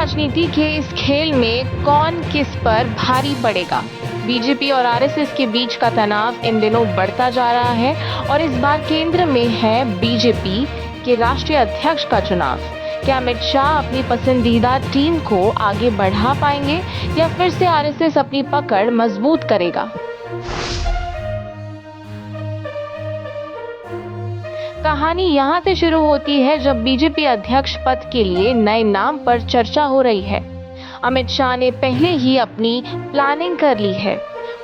राजनीति के इस खेल में कौन किस पर भारी पड़ेगा? बीजेपी और आरएसएस के बीच का तनाव इन दिनों बढ़ता जा रहा है और इस बार केंद्र में है बीजेपी के राष्ट्रीय अध्यक्ष का चुनाव। क्या अमित शाह अपनी पसंदीदा टीम को आगे बढ़ा पाएंगे या फिर से आरएसएस अपनी पकड़ मजबूत करेगा? कहानी यहां से शुरू होती है जब बीजेपी अध्यक्ष पद के लिए नए नाम पर चर्चा हो रही है। अमित शाह ने पहले ही अपनी प्लानिंग कर ली है।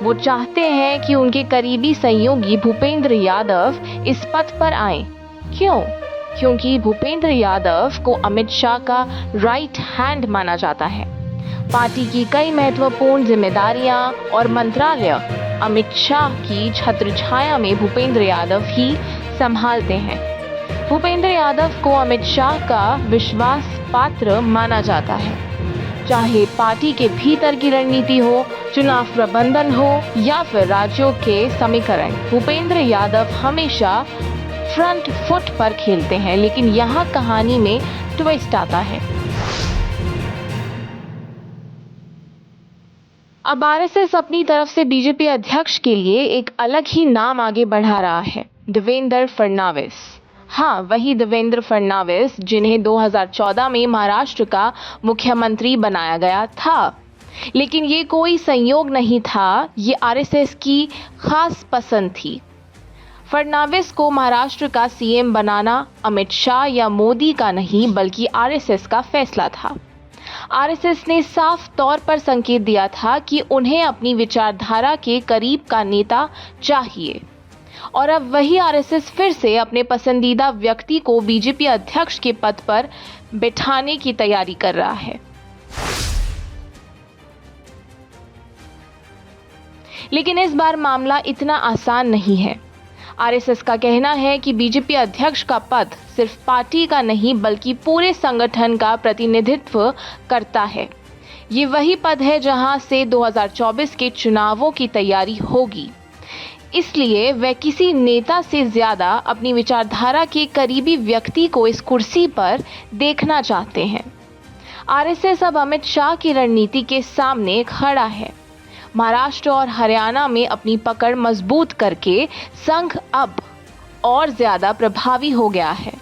वो चाहते हैं कि उनके करीबी सहयोगी भूपेंद्र यादव इस पद पर आएं। क्यों? क्योंकि भूपेंद्र यादव को अमित शाह का राइट हैंड माना जाता है। पार्टी की कई महत्वपूर्ण जिम्मेदारियां और मंत्रालय अमित शाह की छत्रछाया में भूपेंद्र यादव ही संभालते हैं। भूपेंद्र यादव को अमित शाह का विश्वास पात्र माना जाता है। चाहे पार्टी के भीतर की रणनीति हो, चुनाव प्रबंधन हो या फिर राज्यों के समीकरण, भूपेंद्र यादव हमेशा फ्रंट फुट पर खेलते हैं। लेकिन यहाँ कहानी में ट्विस्ट आता है। अब आरएसएस अपनी तरफ से बीजेपी अध्यक्ष के लिए एक अलग ही नाम आगे बढ़ा रहा है, देवेंद्र फडणवीस। हाँ, वही देवेंद्र फडणवीस जिन्हें 2014 में महाराष्ट्र का मुख्यमंत्री बनाया गया था। लेकिन ये कोई संयोग नहीं था, ये आरएसएस की खास पसंद थी। फडणवीस को महाराष्ट्र का सीएम बनाना अमित शाह या मोदी का नहीं बल्कि आरएसएस का फैसला था। आरएसएस ने साफ तौर पर संकेत दिया था कि उन्हें अपनी विचारधारा के करीब का नेता चाहिए और अब वही आरएसएस फिर से अपने पसंदीदा व्यक्ति को बीजेपी अध्यक्ष के पद पर बिठाने की तैयारी कर रहा है। लेकिन इस बार मामला इतना आसान नहीं है। आरएसएस का कहना है कि बीजेपी अध्यक्ष का पद सिर्फ पार्टी का नहीं बल्कि पूरे संगठन का प्रतिनिधित्व करता है। ये वही पद है जहां से 2024 के चुनावों की तैयारी होगी। इसलिए वह किसी नेता से ज्यादा अपनी विचारधारा के करीबी व्यक्ति को इस कुर्सी पर देखना चाहते हैं। आरएसएस अब अमित शाह की रणनीति के सामने खड़ा है। महाराष्ट्र और हरियाणा में अपनी पकड़ मजबूत करके संघ अब और ज्यादा प्रभावी हो गया है।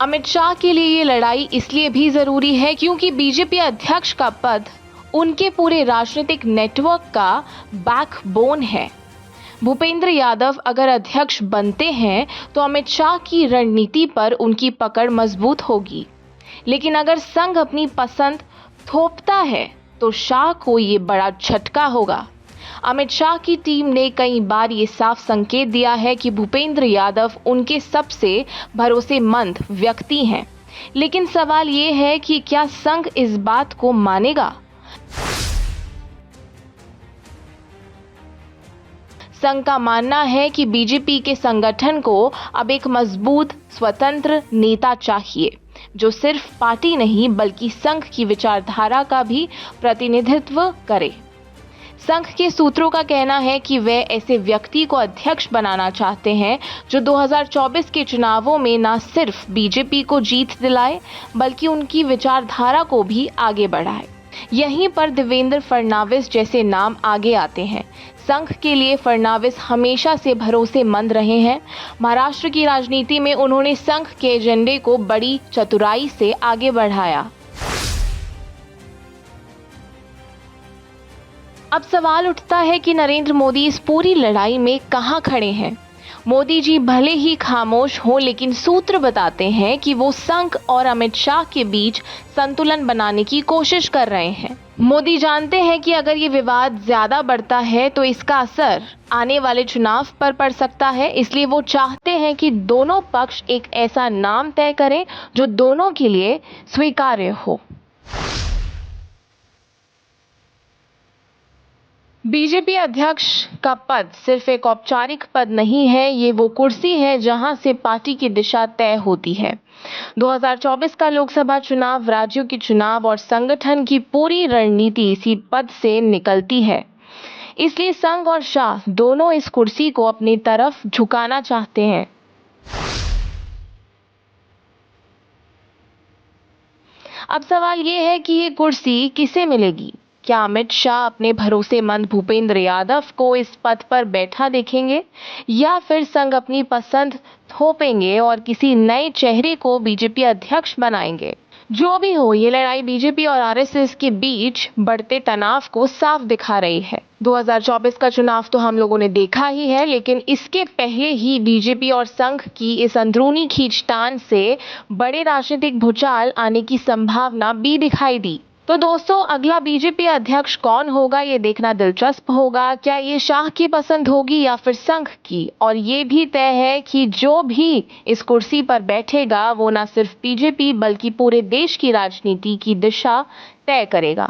अमित शाह के लिए ये लड़ाई इसलिए भी जरूरी है क्योंकि बीजेपी अध्यक्ष का पद उनके पूरे राजनीतिक नेटवर्क का बैकबोन है। भूपेंद्र यादव अगर अध्यक्ष बनते हैं तो अमित शाह की रणनीति पर उनकी पकड़ मजबूत होगी। लेकिन अगर संघ अपनी पसंद थोपता है तो शाह को ये बड़ा झटका होगा। अमित शाह की टीम ने कई बार ये साफ संकेत दिया है कि भूपेंद्र यादव उनके सबसे भरोसेमंद व्यक्ति हैं। लेकिन सवाल ये है कि क्या संघ इस बात को मानेगा? संघ का मानना है कि बीजेपी के संगठन को अब एक मजबूत स्वतंत्र नेता चाहिए जो सिर्फ पार्टी नहीं बल्कि संघ की विचारधारा का भी प्रतिनिधित्व करे। संघ के सूत्रों का कहना है कि वे ऐसे व्यक्ति को अध्यक्ष बनाना चाहते हैं जो 2024 के चुनावों में न सिर्फ बीजेपी को जीत दिलाए बल्कि उनकी विचारधारा को भी आगे बढ़ाए। यहीं पर देवेंद्र फडणवीस जैसे नाम आगे आते हैं। संघ के लिए फडणवीस हमेशा से भरोसेमंद रहे हैं। महाराष्ट्र की राजनीति में उन्होंने संघ के एजेंडे को बड़ी चतुराई से आगे बढ़ाया। अब सवाल उठता है कि नरेंद्र मोदी इस पूरी लड़ाई में कहां खड़े हैं। मोदी जी भले ही खामोश हों लेकिन सूत्र बताते हैं कि वो संघ और अमित शाह के बीच संतुलन बनाने की कोशिश कर रहे हैं। मोदी जानते हैं कि अगर ये विवाद ज्यादा बढ़ता है तो इसका असर आने वाले चुनाव पर पड़ सकता है। इसलिए वो चाहते हैं कि दोनों पक्ष एक ऐसा नाम तय करें जो दोनों के लिए स्वीकार्य हो। बीजेपी अध्यक्ष का पद सिर्फ एक औपचारिक पद नहीं है, ये वो कुर्सी है जहां से पार्टी की दिशा तय होती है। 2024 का लोकसभा चुनाव, राज्यों के चुनाव और संगठन की पूरी रणनीति इसी पद से निकलती है। इसलिए संघ और शाह दोनों इस कुर्सी को अपनी तरफ झुकाना चाहते हैं। अब सवाल ये है कि ये कुर्सी किसे मिलेगी? क्या अमित शाह अपने भरोसेमंद भूपेंद्र यादव को इस पद पर बैठा देखेंगे या फिर संघ अपनी पसंद थोपेंगे और किसी नए चेहरे को बीजेपी अध्यक्ष बनाएंगे? जो भी हो, ये लड़ाई बीजेपी और आरएसएस के बीच बढ़ते तनाव को साफ दिखा रही है। 2024 का चुनाव तो हम लोगों ने देखा ही है, लेकिन इसके पहले ही बीजेपी और संघ की इस अंदरूनी खींचतान से बड़े राजनीतिक भूचाल आने की संभावना भी दिखाई दी। तो दोस्तों, अगला बीजेपी अध्यक्ष कौन होगा ये देखना दिलचस्प होगा। क्या ये शाह की पसंद होगी या फिर संघ की? और ये भी तय है कि जो भी इस कुर्सी पर बैठेगा वो ना सिर्फ बीजेपी बल्कि पूरे देश की राजनीति की दिशा तय करेगा।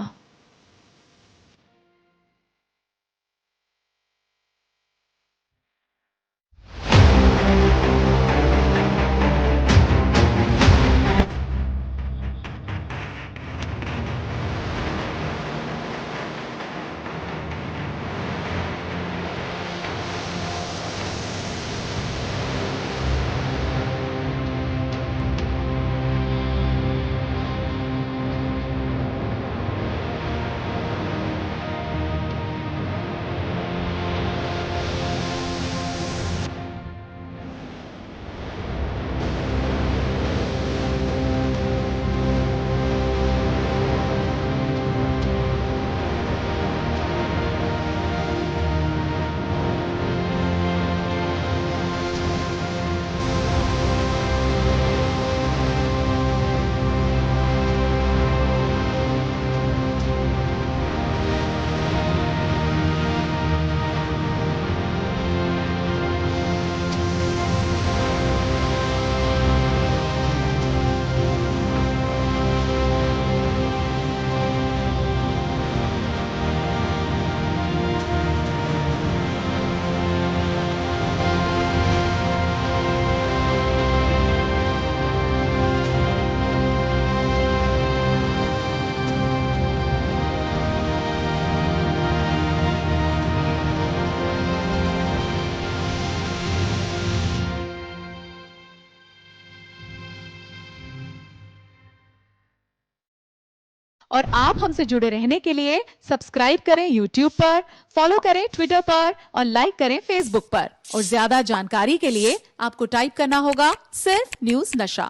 और आप हमसे जुड़े रहने के लिए सब्सक्राइब करें YouTube पर, फॉलो करें ट्विटर पर और लाइक करें Facebook पर। और ज्यादा जानकारी के लिए आपको टाइप करना होगा सिर्फ न्यूज नशा।